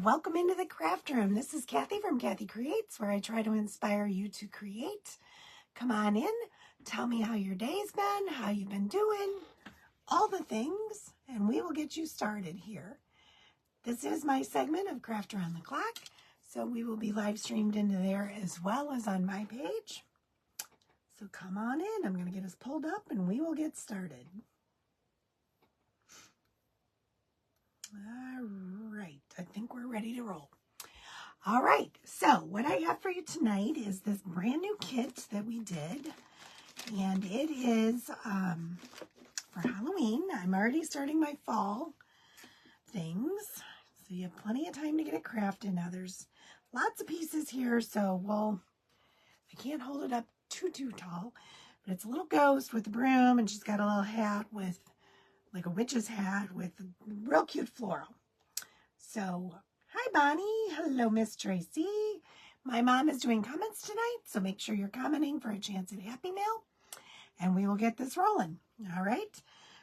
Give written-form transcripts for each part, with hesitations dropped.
welcome into the craft room. This is Kathy from Kathy Creates, where I try to inspire you to create. Come on in, tell me how your day's been, how you've been doing, all the things, and we will get you started here. This is my segment of Craft Around the Clock, so we will be live streamed into there as well as on my page. So come on in, I'm going to get us pulled up and we will get started. All right, I think we're ready to roll. All right, so what I have for you tonight is this brand new kit that we did, and it is for Halloween. I'm already starting my fall things, so you have plenty of time to get it crafted. Now there's lots of pieces here, so I can't hold it up too tall, but it's a little ghost with a broom, and she's got a little hat with like a witch's hat with real cute floral. So, hi Bonnie. Hello, Miss Tracy. My mom is doing comments tonight, so make sure you're commenting for a chance at Happy Mail, and we will get this rolling. All right.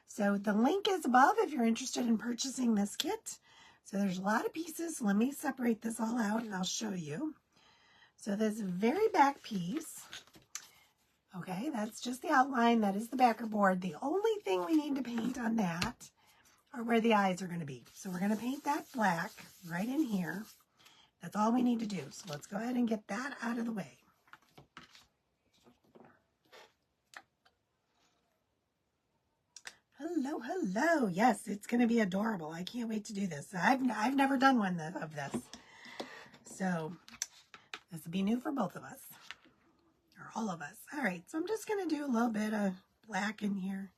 So the link is above if you're interested in purchasing this kit. So there's a lot of pieces. Let me separate this all out and I'll show you. So this very back piece, okay, that's just the outline. That is the backer board. The only thing we need to paint on that are where the eyes are going to be. So we're going to paint that black right in here. That's all we need to do. So let's go ahead and get that out of the way. Hello, hello. Yes, it's going to be adorable. I can't wait to do this. I've never done one of this. So this will be new for both of us. Or all of us. All right, so I'm just going to do a little bit of black in here.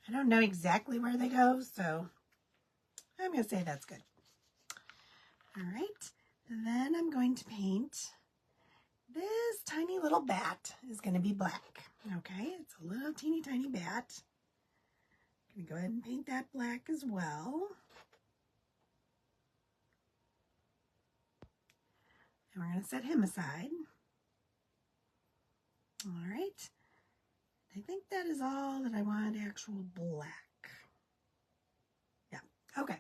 I don't know exactly where they go, so I'm going to say that's good. All right, then I'm going to paint this tiny little bat is going to be black. Okay, it's a little teeny tiny bat. I'm going to go ahead and paint that black as well. And we're going to set him aside. All right, I think that is all that I want actual black. Yeah, okay.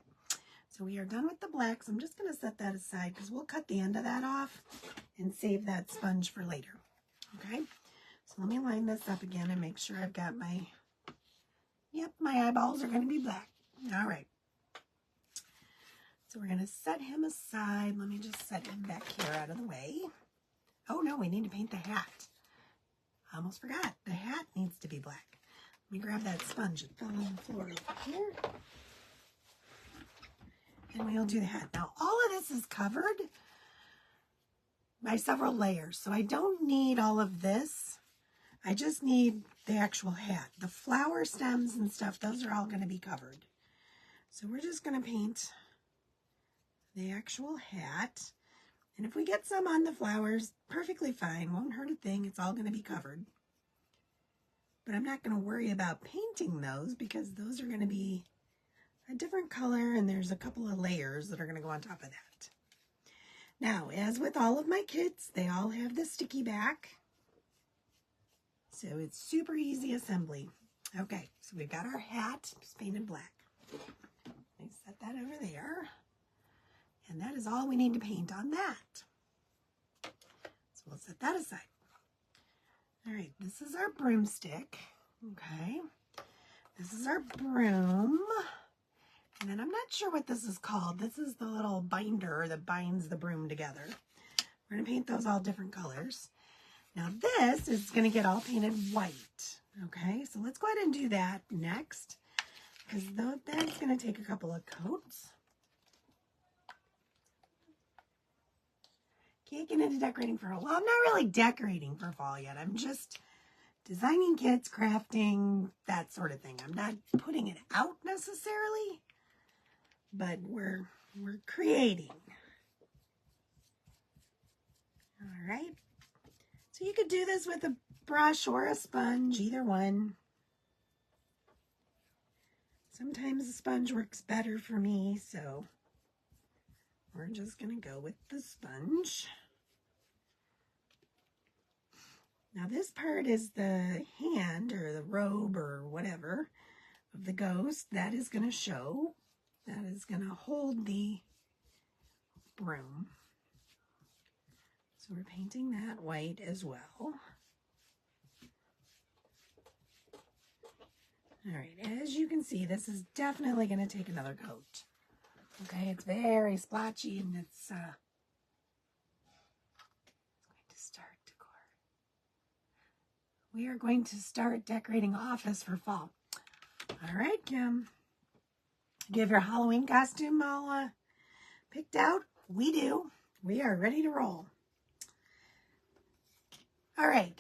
So we are done with the blacks. I'm just going to set that aside because we'll cut the end of that off and save that sponge for later. Okay, so let me line this up again and make sure I've got my, yep, my eyeballs are going to be black. All right. So we're going to set him aside. Let me just set him back here out of the way. Oh no, we need to paint the hat. I almost forgot. The hat needs to be black. Let me grab that sponge and fill in the floor over here. And we'll do the hat. Now, all of this is covered by several layers, so I don't need all of this. I just need the actual hat. The flower stems and stuff, those are all going to be covered. So we're just going to paint the actual hat. And if we get some on the flowers, perfectly fine. Won't hurt a thing. It's all going to be covered. But I'm not going to worry about painting those because those are going to be a different color and there's a couple of layers that are going to go on top of that. Now, as with all of my kits, they all have the sticky back. So it's super easy assembly. Okay, so we've got our hat painted black. Let me set that over there. And that is all we need to paint on that. So we'll set that aside. All right, this is our broomstick. Okay, this is our broom. And then I'm not sure what this is called. This is the little binder that binds the broom together. We're going to paint those all different colors. Now this is going to get all painted white. Okay, so let's go ahead and do that next, because that's going to take a couple of coats. Can't get into decorating for fall. Well, I'm not really decorating for fall yet. I'm just designing kits, crafting, that sort of thing. I'm not putting it out necessarily, but we're creating. All right. So you could do this with a brush or a sponge, either one. Sometimes the sponge works better for me, so we're just going to go with the sponge. Now this part is the hand or the robe or whatever of the ghost. That is going to show. That is going to hold the Broom. So we're painting that white as well. All right, as you can see, this is definitely going to take another coat. Okay, it's very splotchy and it's going to start decor. We are going to start decorating office for fall. All right, Kim. Do you have your Halloween costume all picked out? We do. We are ready to roll. All right,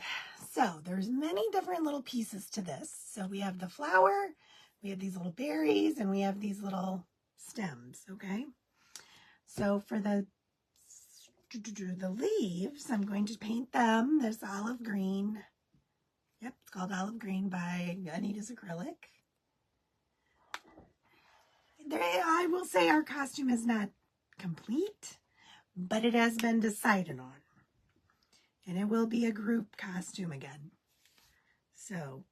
so there's many different little pieces to this. So we have the flower, we have these little berries, and we have these little stems, okay? So for the leaves, I'm going to paint them this olive green. Yep, it's called Olive Green by Anita's Acrylic. I will say our costume is not complete, but it has been decided on. And it will be a group costume again. So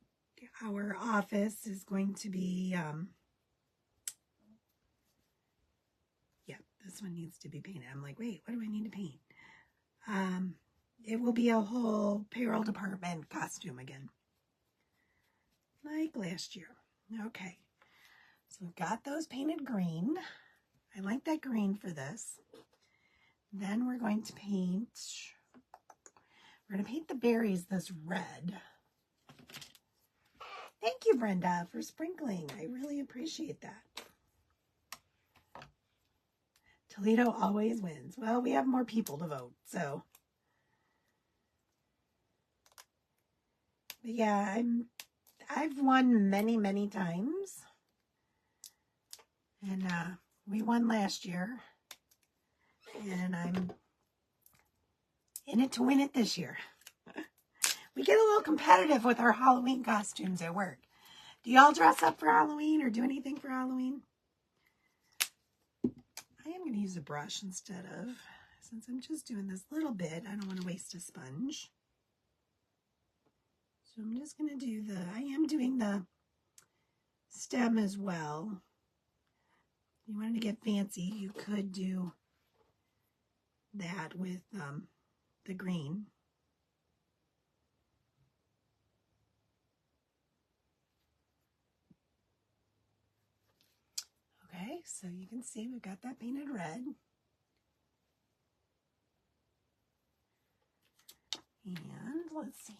our office is going to be, yeah, this one needs to be painted. I'm like, wait, what do I need to paint? It will be a whole payroll department costume again. Like last year. Okay. So we've got those painted green. I like that green for this. Then we're going to paint... We're going to paint the berries this red. Thank you, Brenda, for sprinkling. I really appreciate that. Toledo always wins. Well, we have more people to vote, so. But yeah, I've won many, many times. And we won last year. And I'm in it to win it this year. We get a little competitive with our Halloween costumes at work. Do y'all dress up for Halloween or do anything for Halloween? I am going to use a brush instead of, since I'm just doing this little bit, I don't want to waste a sponge. So I'm just going to do I am doing the stem as well. If you wanted to get fancy, you could do that with the green. Okay, so you can see we've got that painted red. And let's see.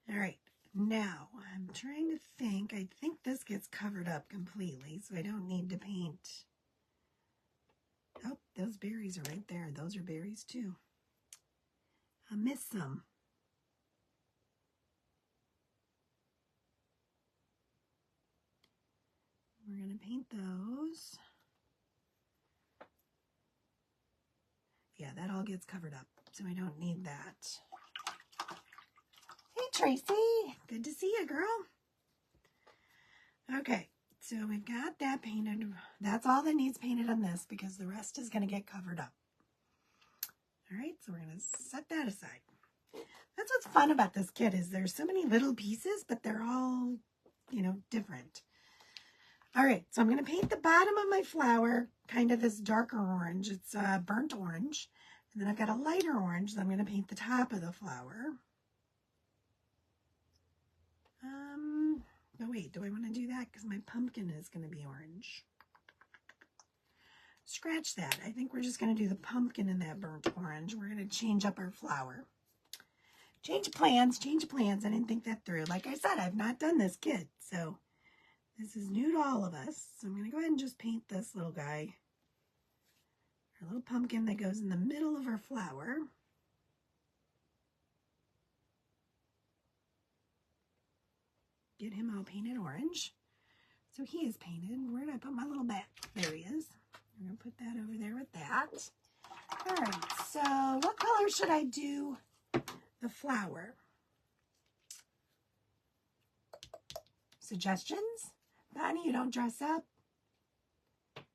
All right, now I'm trying to think. I think this gets covered up completely, so I don't need to paint. Oh, those berries are right there. Those are berries too. I missed some. We're going to paint those. Yeah, that all gets covered up, so I don't need that. Hey, Tracy. Good to see you, girl. Okay, so we've got that painted. That's all that needs painted on this because the rest is going to get covered up. All right, so we're going to set that aside. That's what's fun about this kit is there's so many little pieces, but they're all, you know, different. All right, so I'm going to paint the bottom of my flower, kind of this darker orange. It's burnt orange. And then I've got a lighter orange that I'm going to paint the top of the flower. Oh wait, do I want to do that? Because my pumpkin is going to be orange. Scratch that. I think we're just going to do the pumpkin in that burnt orange. We're going to change up our flower. Change plans, change plans. I didn't think that through. Like I said, I've not done this kit, so this is new to all of us. So I'm going to go ahead and just paint this little guy. Our little pumpkin that goes in the middle of our flower. Get him all painted orange. So he is painted. Where did I put my little bat? There he is. I'm going to put that over there with that. All right, so what color should I do the flower? Suggestions? Bonnie, you don't dress up? Music.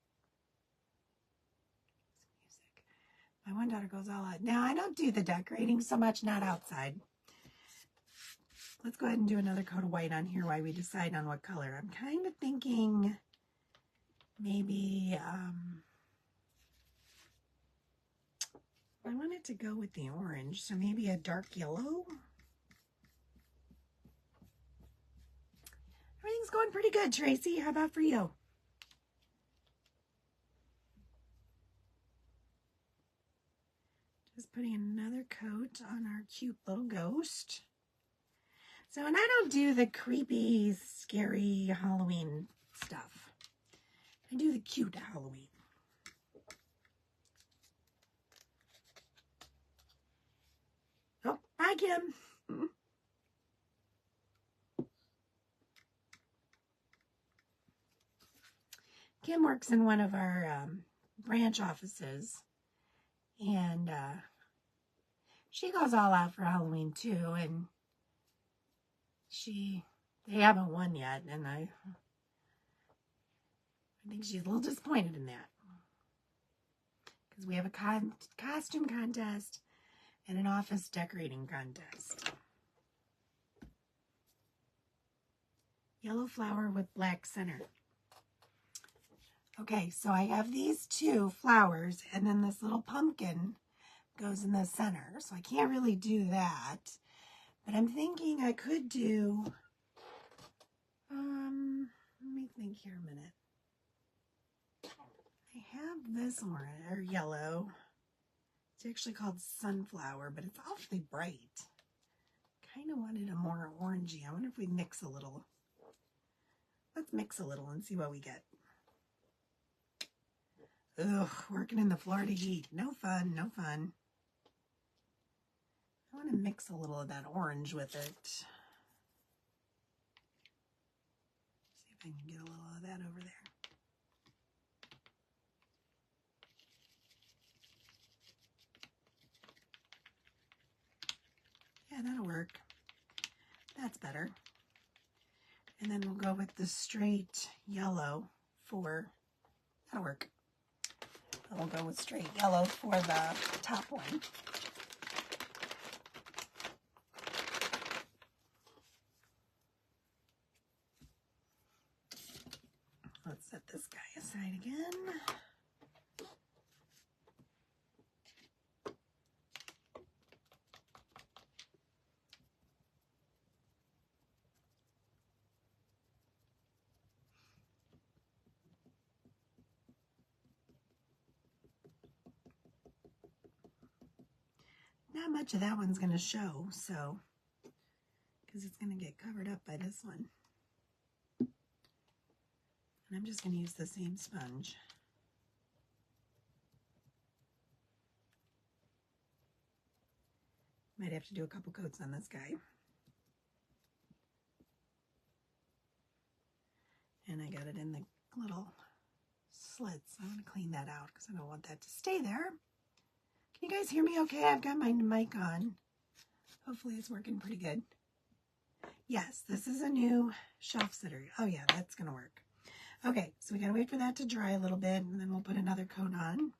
My one daughter goes all out. Now, I don't do the decorating so much, not outside. Let's go ahead and do another coat of white on here while we decide on what color. I'm kind of thinking maybe I wanted to go with the orange, so maybe a dark yellow. Everything's going pretty good, Tracy. How about for you? Just putting another coat on our cute little ghost. So, and I don't do the creepy, scary Halloween stuff. I do the cute Halloween. Oh, hi, Kim. Kim works in one of our branch offices, and she goes all out for Halloween too, and they haven't won yet, and I think she's a little disappointed in that, because we have a costume contest and an office decorating contest. Yellow flower with black center. Okay, so I have these two flowers, and then this little pumpkin goes in the center, so I can't really do that. But I'm thinking I could do, let me think here a minute. I have this orange, or yellow. It's actually called sunflower, but it's awfully bright. Kind of wanted a more orangey. I wonder if we mix a little. Let's mix a little and see what we get. Ugh, working in the Florida heat. No fun, no fun. I want to mix a little of that orange with it. See if I can get a little of that over there. Yeah, that'll work. That's better. And then we'll go with the straight yellow for, that'll work. And we'll go with straight yellow for the top one. Let's set this guy aside again. Not much of that one's going to show, so, because it's going to get covered up by this one. And I'm just going to use the same sponge. Might have to do a couple coats on this guy. And I got it in the little slits. I'm going to clean that out because I don't want that to stay there. Can you guys hear me okay? I've got my mic on. Hopefully it's working pretty good. Yes, this is a new shelf sitter. Oh yeah, that's going to work. Okay, so we got to wait for that to dry a little bit, and then we'll put another coat on.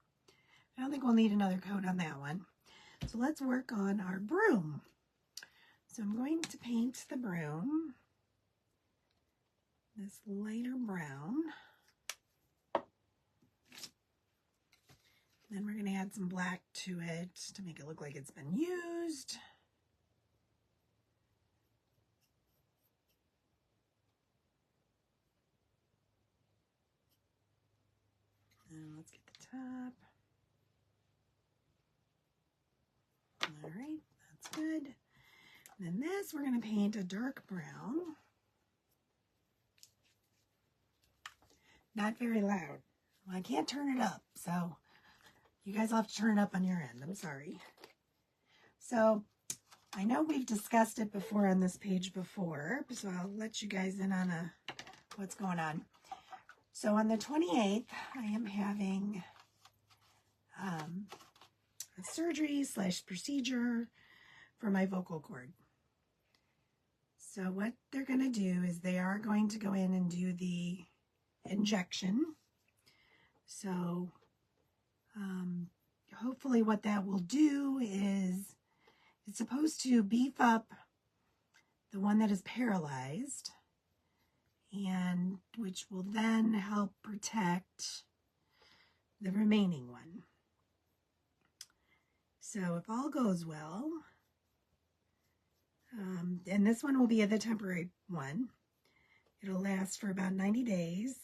I don't think we'll need another coat on that one. So let's work on our broom. So I'm going to paint the broom this lighter brown. Then we're going to add some black to it to make it look like it's been used. And let's get the top. All right, that's good. And then this, we're going to paint a dark brown. Not very loud. Well, I can't turn it up, so you guys will have to turn it up on your end. I'm sorry. So I know we've discussed it before on this page before, so I'll let you guys in on what's going on. So on the 28th, I am having a surgery / procedure for my vocal cord. So what they're going to do is they are going to go in and do the injection. So hopefully what that will do is it's supposed to beef up the one that is paralyzed, and which will then help protect the remaining one. So if all goes well, and this one will be the temporary one, it'll last for about 90 days.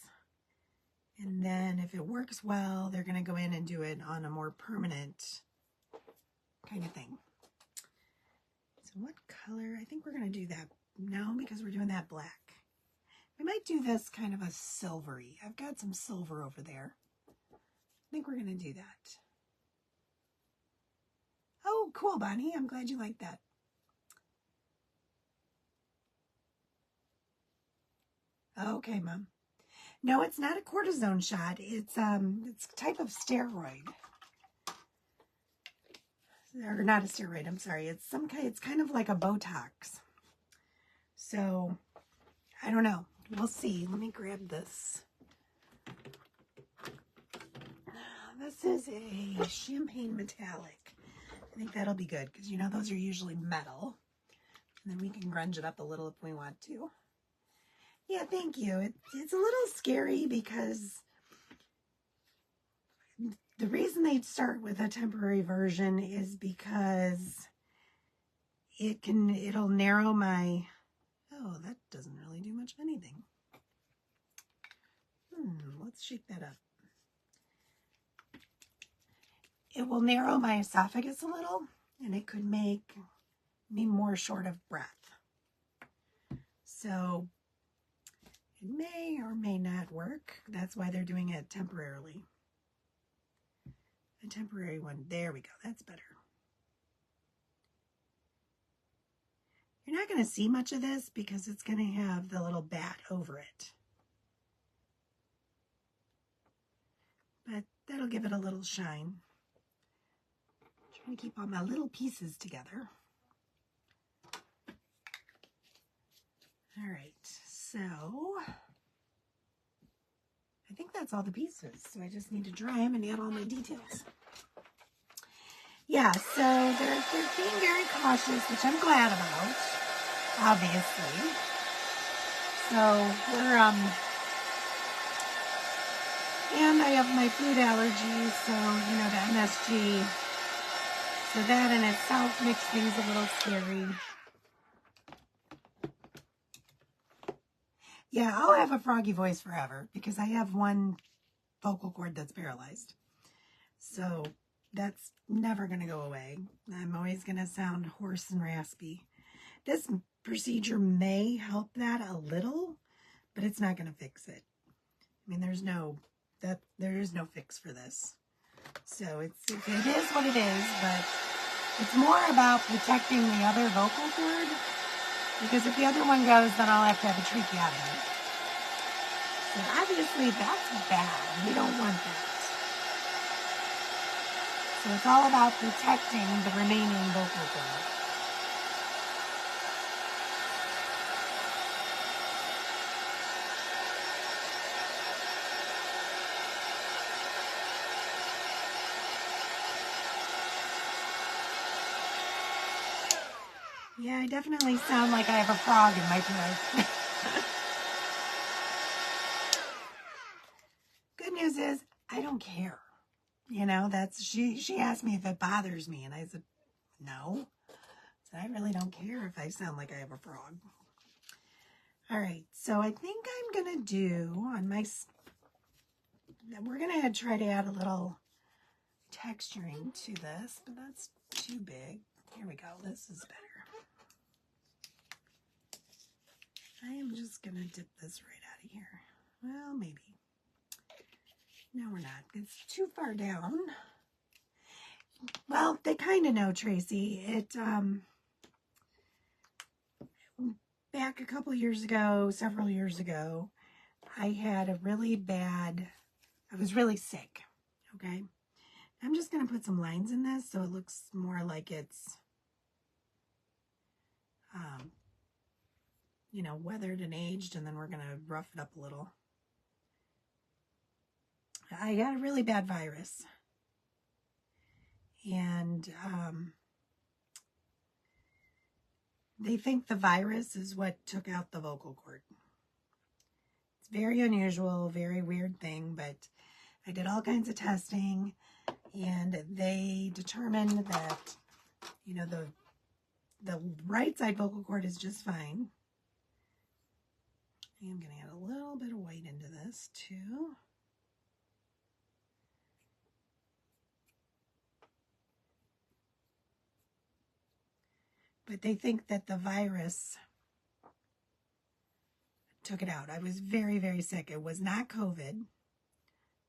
And then if it works well, they're going to go in and do it on a more permanent kind of thing. So what color? I think we're going to do that. No, because we're doing that black. We might do this kind of a silvery. I've got some silver over there. I think we're going to do that. Oh, cool, Bonnie. I'm glad you like that. Okay, Mom. No, it's not a cortisone shot. It's a type of steroid. Or not a steroid, I'm sorry. It's kind of like a Botox. So, I don't know. We'll see. Let me grab this. This is a champagne metallic. I think that'll be good because, you know, those are usually metal. And then we can grunge it up a little if we want to. Yeah, thank you. It's a little scary because the reason they'd start with a temporary version is because it'll narrow my, oh, that doesn't really do much of anything. Let's shake that up. It will narrow my esophagus a little, and it could make me more short of breath. So it may or may not work. That's why they're doing it temporarily. A temporary one. There we go. That's better. You're not going to see much of this because it's going to have the little bat over it. But that'll give it a little shine. I'm trying to keep all my little pieces together. All right, so I think that's all the pieces. So I just need to dry them and add all my details. Yeah, so they're being very cautious, which I'm glad about, obviously. So we're, and I have my food allergies, so, you know, the MSG. So that in itself makes things a little scary. Yeah, I'll have a froggy voice forever because I have one vocal cord that's paralyzed. So that's never going to go away. I'm always going to sound hoarse and raspy. This procedure may help that a little, but it's not going to fix it. I mean, there is no fix for this. So it is what it is, but it's more about protecting the other vocal cord. Because if the other one goes, then I'll have to have a tracheotomy. So obviously that's bad. We don't want that. So it's all about protecting the remaining vocal cord. Yeah, I definitely sound like I have a frog in my throat. Good news is, I don't care. You know, she asked me if it bothers me, and I said, no. So I really don't care if I sound like I have a frog. All right, so I think I'm going to do on my, we're going to try to add a little texturing to this, but that's too big. Here we go. This is better. I am just going to dip this right out of here. Well, maybe. No, we're not. It's too far down. Well, they kind of know, Tracy. Back a couple years ago, several years ago, I had a really bad, I was really sick, okay? I'm just going to put some lines in this so it looks more like it's, you know, weathered and aged, and then we're going to rough it up a little. I got a really bad virus, and They think the virus is what took out the vocal cord. It's very unusual, very weird thing, but I did all kinds of testing, and they determined that, you know, the right side vocal cord is just fine. I am going to add a little bit of white into this too. But they think that the virus took it out. I was very, very sick. It was not COVID.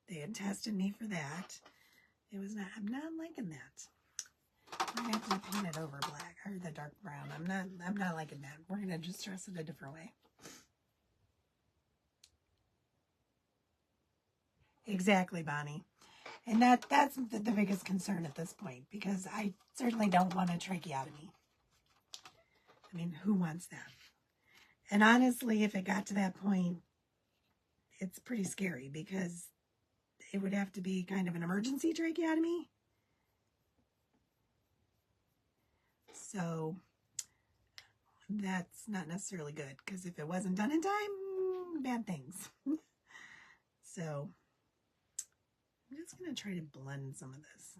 They had tested me for that. It was not, I'm not liking that. I'm going to have to paint it over black, or the dark brown. I'm not liking that. We're going to just dress it a different way. Exactly, Bonnie. And that's the biggest concern at this point, because I certainly don't want a tracheotomy. I mean, who wants that? And honestly, if it got to that point, it's pretty scary, because it would have to be kind of an emergency tracheotomy. So that's not necessarily good, because if it wasn't done in time, bad things. So I'm just going to try to blend some of this.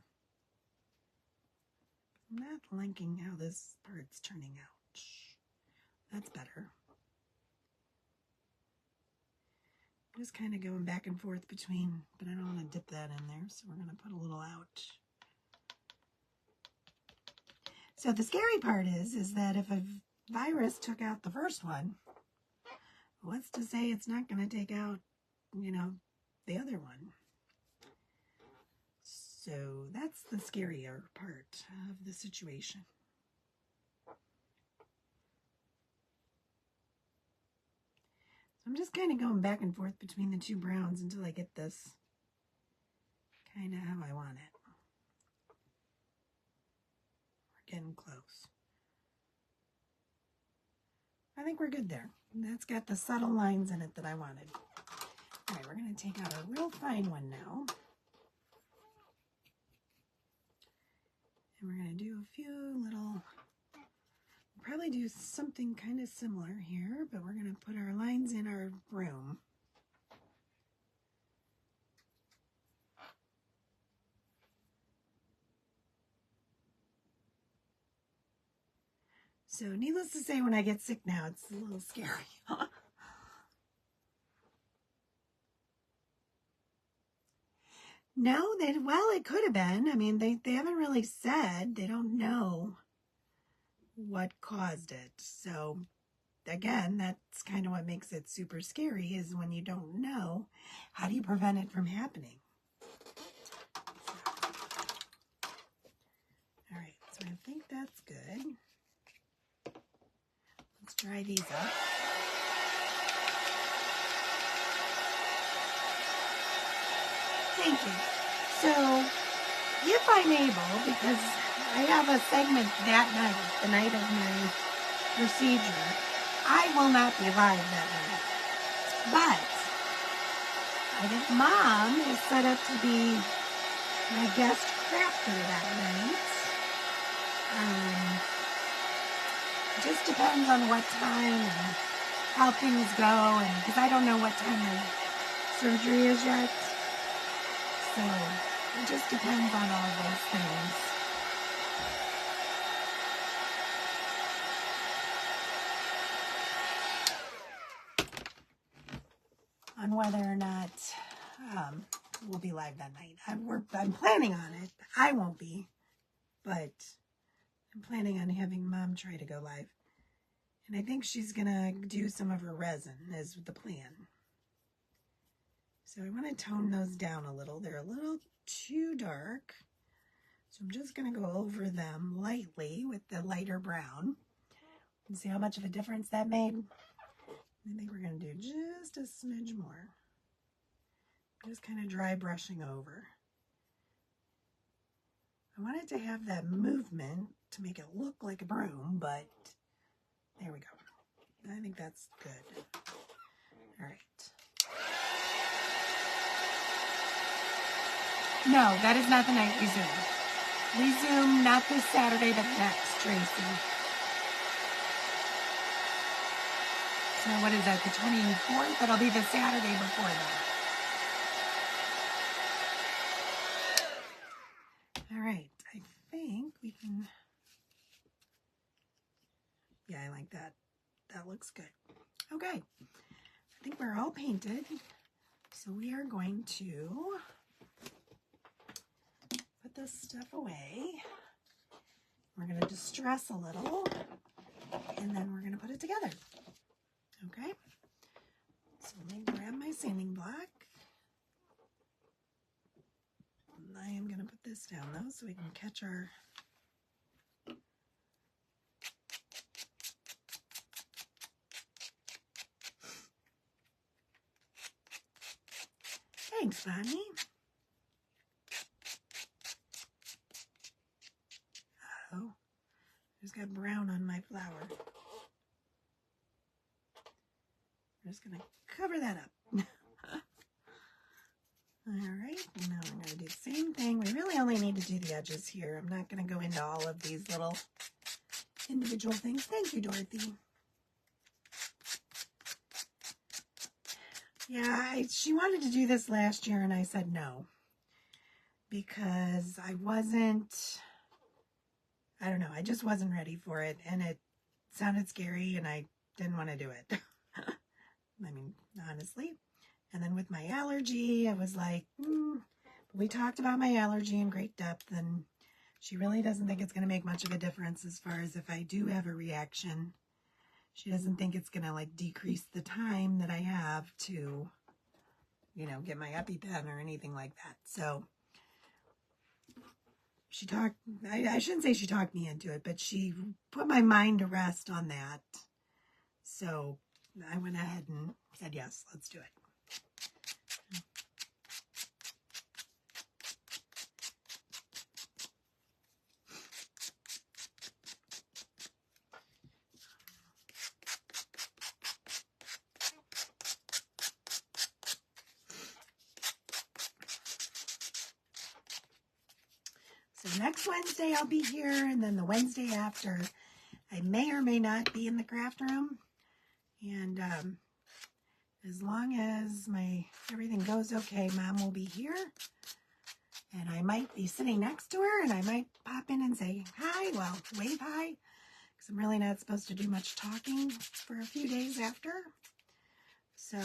I'm not liking how this part's turning out. That's better. Just kind of going back and forth between, but I don't want to dip that in there, so we're going to put a little out. So the scary part is that if a virus took out the first one, what's to say it's not going to take out, you know, the other one? So that's the scarier part of the situation. I'm just kind of going back and forth between the two browns until I get this kind of how I want it. We're getting close. I think we're good there. That's got the subtle lines in it that I wanted. All right, we're going to take out a real fine one now. And we're going to do a few little, probably do something kind of similar here, but we're going to put our lines in our broom. So needless to say, when I get sick now, it's a little scary. No, well, it could have been. I mean, they haven't really said. They don't know what caused it. So again, that's kind of what makes it super scary, is when you don't know, how do you prevent it from happening? All right, so I think that's good. Let's dry these up. Thank you. So if I'm able, because I have a segment that night, the night of my procedure, I will not be live that night. But I think Mom is set up to be my guest crafter that night. It just depends on what time and how things go, and because I don't know what time my surgery is yet. So it just depends on all those things. On whether or not we'll be live that night. I'm planning on it. I won't be, but I'm planning on having Mom try to go live. And I think she's going to do some of her resin is the plan. So I want to tone those down a little. They're a little too dark. So I'm just going to go over them lightly with the lighter brown and see how much of a difference that made. I think we're going to do just a smidge more. Just kind of dry brushing over. I wanted to have that movement to make it look like a broom, but there we go. I think that's good. All right. No, that is not the night we Zoom. We Zoom not this Saturday, but next, Tracy. So what is that, the 24th? That'll be the Saturday before that. All right, I think we can, yeah, I like that. That looks good. Okay, I think we're all painted. So we are going to put this stuff away. We're going to distress a little, and then we're going to put it together. Okay, so let me grab my sanding block. And I am going to put this down though so we can catch our thanks, Bonnie. Oh, I just got brown on my flower. I'm just going to cover that up. All right, now we're going to do the same thing. We really only need to do the edges here. I'm not going to go into all of these little individual things. Thank you, Dorothy. Yeah, she wanted to do this last year, and I said no. Because I don't know, I just wasn't ready for it, and it sounded scary, and I didn't want to do it. I mean, honestly. And then with my allergy, I was like, we talked about my allergy in great depth, and she really doesn't think it's going to make much of a difference as far as if I do have a reaction. She doesn't think it's going to like decrease the time that I have to, you know, get my EpiPen or anything like that. So she talked, I shouldn't say she talked me into it, but she put my mind to rest on that. So I went ahead and said, yes, let's do it. So next Wednesday I'll be here, and then the Wednesday after I may or may not be in the craft room. And as long as everything goes okay, Mom will be here. And I might be sitting next to her, and I might pop in and say hi, well, wave hi, because I'm really not supposed to do much talking for a few days after. So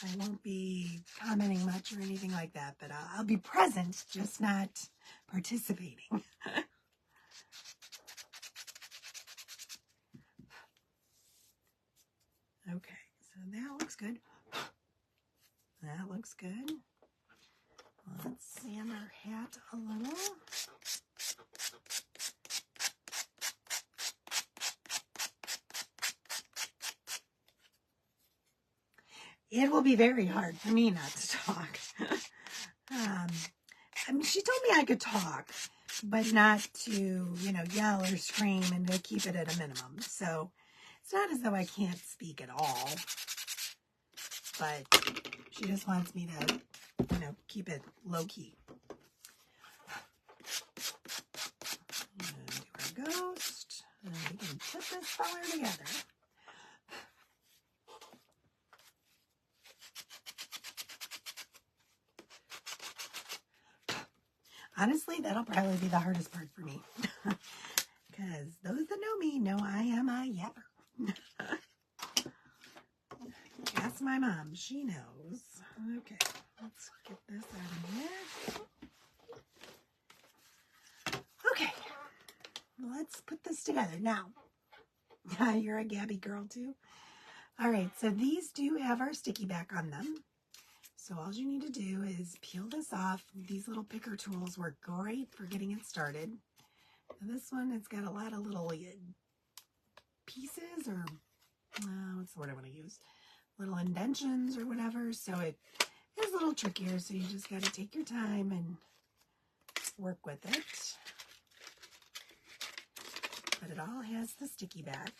I won't be commenting much or anything like that, but I'll be present, just not participating. Okay, so that looks good. That looks good. Let's sand our hat a little. It will be very hard for me not to talk. I mean, she told me I could talk, but not to, you know, yell or scream, and to keep it at a minimum. So it's not as though I can't speak at all, but she just wants me to, you know, keep it low key. Do our ghost, and we can put this feller together. Honestly, that'll probably be the hardest part for me. Because those that know me know I am a yapper. Ask my mom. She knows. Okay, let's get this out of here. Okay, let's put this together. Now, you're a Gabby girl too? All right, so these do have our sticky back on them. So all you need to do is peel this off. These little picker tools work great for getting it started. Now this one, it's got a lot of little pieces, or what's the word I want to use? Little indentions or whatever. So it is a little trickier. So you just got to take your time and work with it. But it all has the sticky back.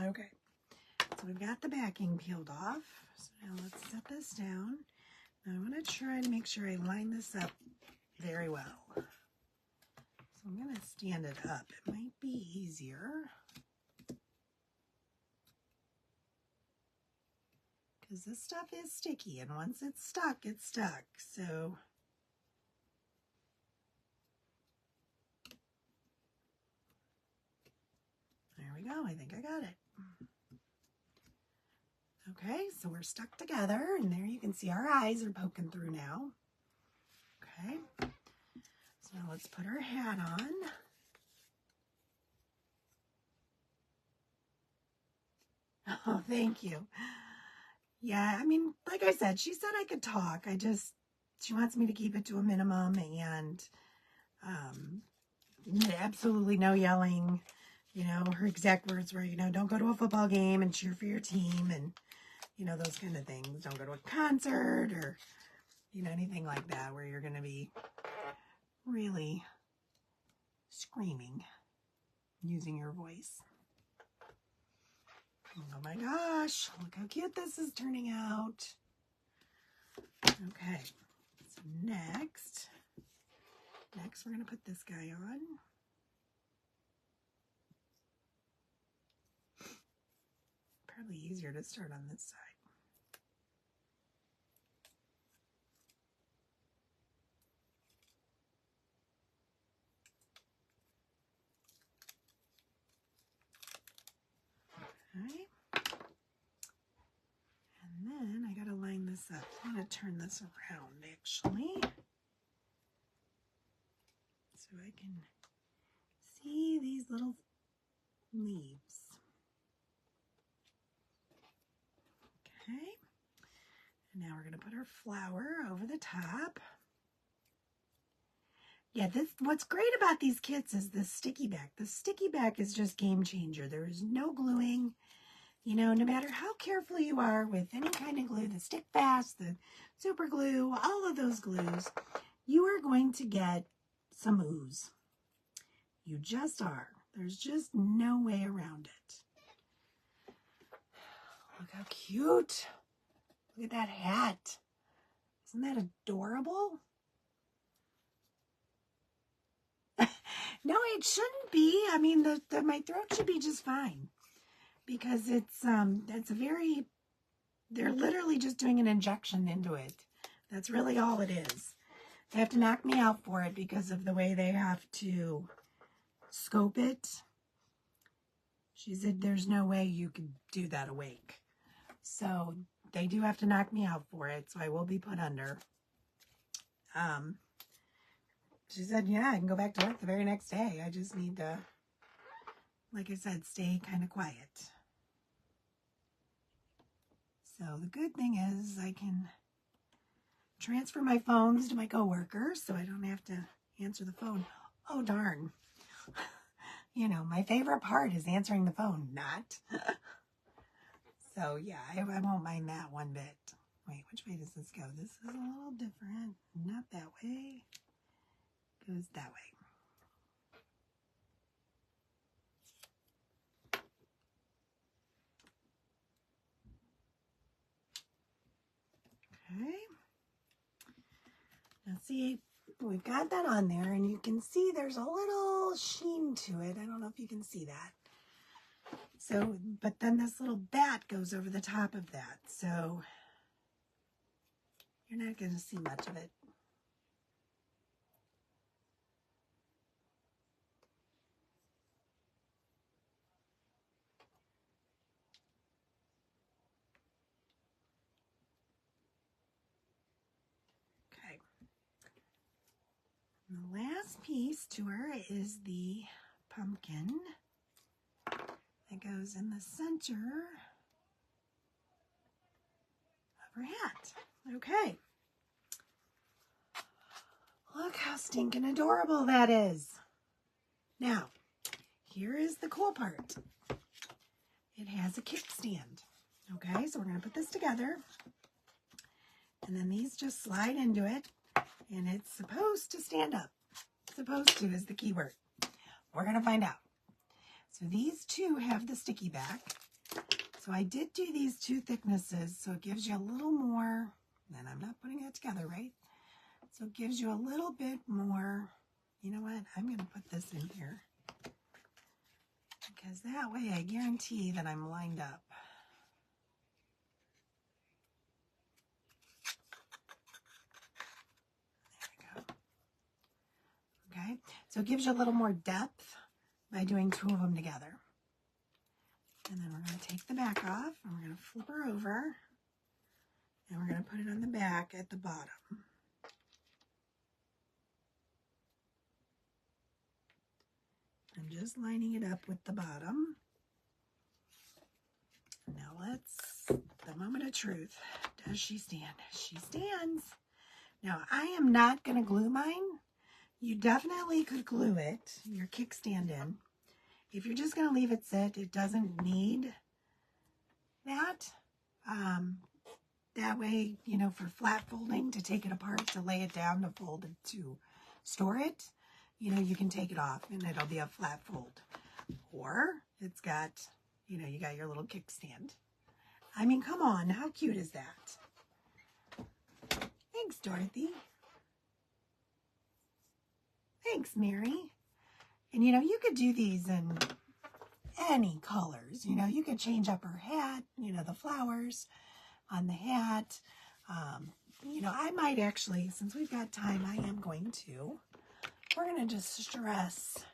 Okay, so we've got the backing peeled off. So now let's set this down. Now I want to try to make sure I line this up very well. So I'm going to stand it up. It might be easier. Because this stuff is sticky, and once it's stuck, it's stuck. So there we go. I think I got it. Okay, so we're stuck together, and there you can see our eyes are poking through now. Okay, so now let's put our hat on. Oh, thank you. Yeah, I mean, like I said, she said I could talk. She wants me to keep it to a minimum, and absolutely no yelling. You know, her exact words were, you know, don't go to a football game and cheer for your team, and, you know, those kind of things. Don't go to a concert or, you know, anything like that where you're going to be really screaming using your voice. Oh my gosh, look how cute this is turning out. Okay, so next we're going to put this guy on. Probably easier to start on this side. Okay. And then I got to line this up. I'm going to turn this around actually, so I can see these little leaves. Okay. And now we're going to put our flower over the top. Yeah, what's great about these kits is the sticky back. The sticky back is just game changer. There is no gluing. You know, no matter how careful you are with any kind of glue, the stick fast, the super glue, all of those glues, you are going to get some ooze. You just are. There's just no way around it. Look how cute. Look at that hat. Isn't that adorable? No, it shouldn't be. I mean, my throat should be just fine, because they're literally just doing an injection into it. That's really all it is. They have to knock me out for it because of the way they have to scope it. She said there's no way you could do that awake. So they do have to knock me out for it, so I will be put under. She said, yeah, I can go back to work the very next day. I just need to, like I said, stay kind of quiet. So the good thing is I can transfer my phones to my coworkers, so I don't have to answer the phone. Oh, darn. You know, my favorite part is answering the phone, not. So, yeah, I won't mind that one bit. Wait, which way does this go? This is a little different. Not that way. Goes that way. Okay. Now see, we've got that on there, and you can see there's a little sheen to it. I don't know if you can see that. So, but then this little bat goes over the top of that. So you're not going to see much of it. Okay. And the last piece to her is the pumpkin that goes in the center of her hat. Okay. Look how stinking adorable that is. Now, here is the cool part. It has a kickstand. Okay, so we're going to put this together. And then these just slide into it. And it's supposed to stand up. Supposed to is the key word. We're going to find out. So these two have the sticky back. So I did do these two thicknesses, so it gives you a little more, and I'm not putting it together, right? So it gives you a little bit more. You know what? I'm going to put this in here, because that way I guarantee that I'm lined up. There we go. Okay, so it gives you a little more depth by doing two of them together. And then we're going to take the back off, and we're going to flip her over, and we're going to put it on the back at the bottom. I'm just lining it up with the bottom. Now let's, the moment of truth. Does she stand? She stands. Now I am not going to glue mine. You definitely could glue it, your kickstand in. If you're just going to leave it sit, it doesn't need that. That way, you know, for flat folding, to take it apart, to lay it down, to fold it, to store it, you know, you can take it off and it'll be a flat fold. Or it's got, you know, you got your little kickstand. I mean, come on, how cute is that? Thanks, Dorothy. Thanks, Mary. And, you know, you could do these in any colors. You know, you could change up her hat, you know, the flowers on the hat. You know, I might actually, since we've got time, I am going to, we're going to just stress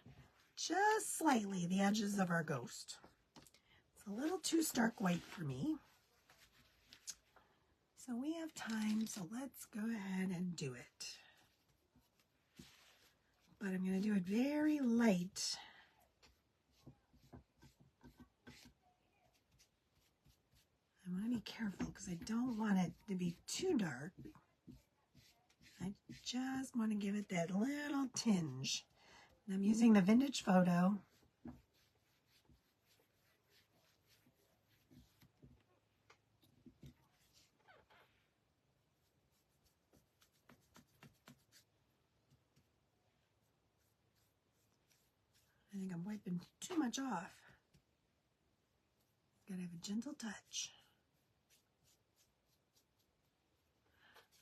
just slightly the edges of our ghost. It's a little too stark white for me. So we have time, so let's go ahead and do it. But I'm going to do it very light. I want to be careful because I don't want it to be too dark. I just want to give it that little tinge. And I'm using the Vintage Photo. I think I'm wiping too much off. Gotta have a gentle touch.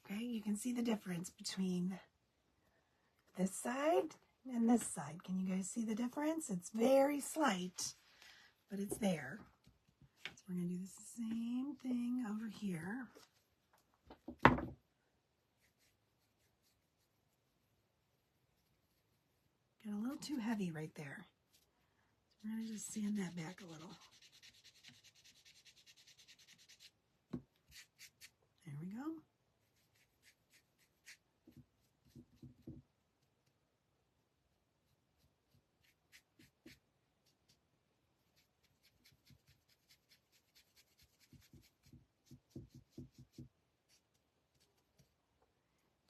Okay, you can see the difference between this side and this side. Can you guys see the difference? It's very slight, but it's there. So we're going to do the same thing over here. Got a little too heavy right there. So we're going to just sand that back a little. There we go.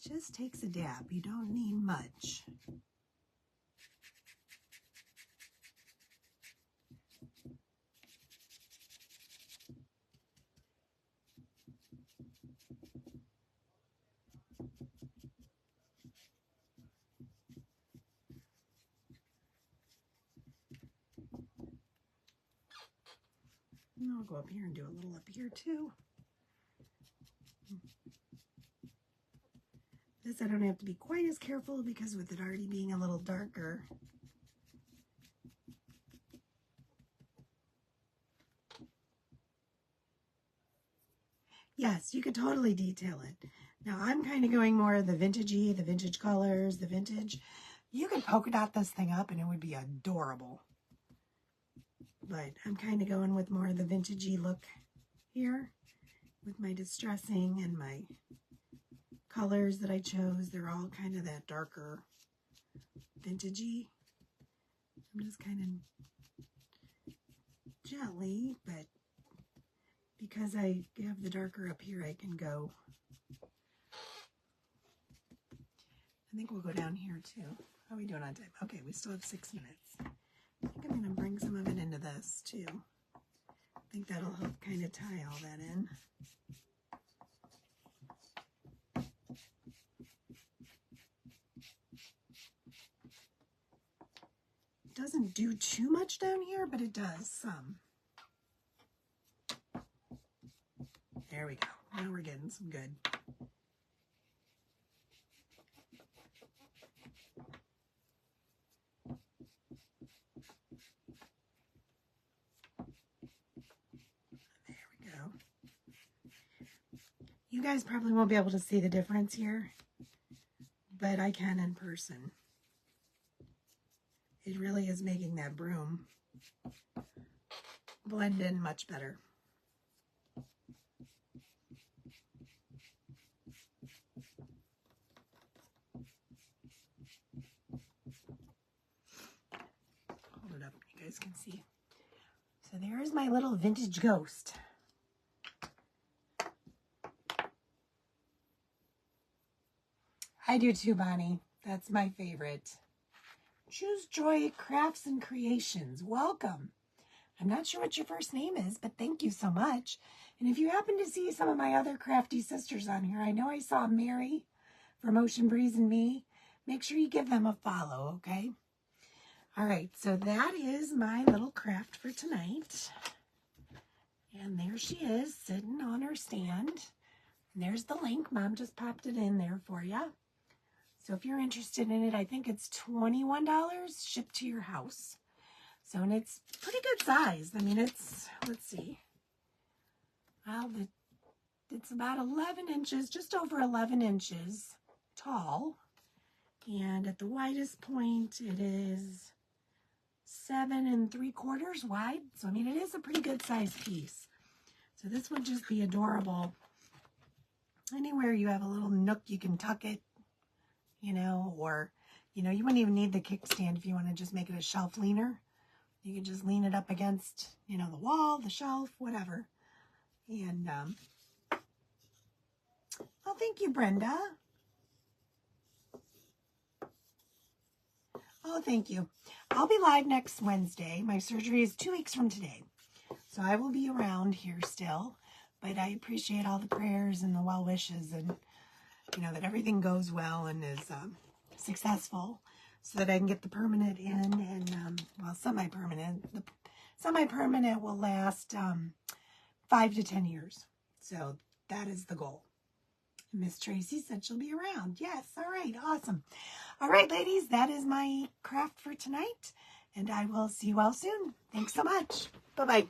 Just takes a dab. You don't need much. And I'll go up here and do a little up here too. This I don't have to be quite as careful because with it already being a little darker. Yes, you could totally detail it. Now I'm kind of going more of the vintagey, the vintage colors, the vintage. You could polka dot this thing up and it would be adorable. But I'm kind of going with more of the vintagey look here with my distressing and my colors that I chose. They're all kind of that darker vintagey. I'm just kind of gently, but because I have the darker up here, I can go. I think we'll go down here too. How are we doing on time? Okay, we still have 6 minutes. I think I'm going to bring some of it into this too. I think that'll help kind of tie all that in. doesn't do too much down here, but it does some. There we go. Now we're getting some good. There we go. You guys probably won't be able to see the difference here, but I can in person. It really is making that broom blend in much better. Hold it up, you guys can see. So there's my little vintage ghost. I do too, Bonnie. That's my favorite. Choose Joy Crafts and Creations. Welcome. I'm not sure what your first name is, but thank you so much. And if you happen to see some of my other crafty sisters on here, I know I saw Mary from Ocean Breeze and Me. Make sure you give them a follow, okay? All right, so that is my little craft for tonight. And there she is, sitting on her stand. And there's the link. Mom just popped it in there for you. So if you're interested in it, I think it's $21 shipped to your house. So, and it's pretty good size. I mean, it's, let's see. Well, it's about 11 inches, just over 11 inches tall. And at the widest point, it is 7 3/4 wide. So, I mean, it is a pretty good size piece. So this would just be adorable. Anywhere you have a little nook, you can tuck it. You know, or, you know, you wouldn't even need the kickstand if you want to just make it a shelf leaner. You can just lean it up against, you know, the wall, the shelf, whatever. And, oh, thank you, Brenda. Oh, thank you. I'll be live next Wednesday. My surgery is 2 weeks from today. So I will be around here still. But I appreciate all the prayers and the well wishes and, you know, that everything goes well and is successful so that I can get the permanent in and, well, semi-permanent. The semi-permanent will last 5 to 10 years. So that is the goal. Miss Tracy said she'll be around. Yes. All right. Awesome. All right, ladies, that is my craft for tonight. And I will see you all soon. Thanks so much. Bye-bye.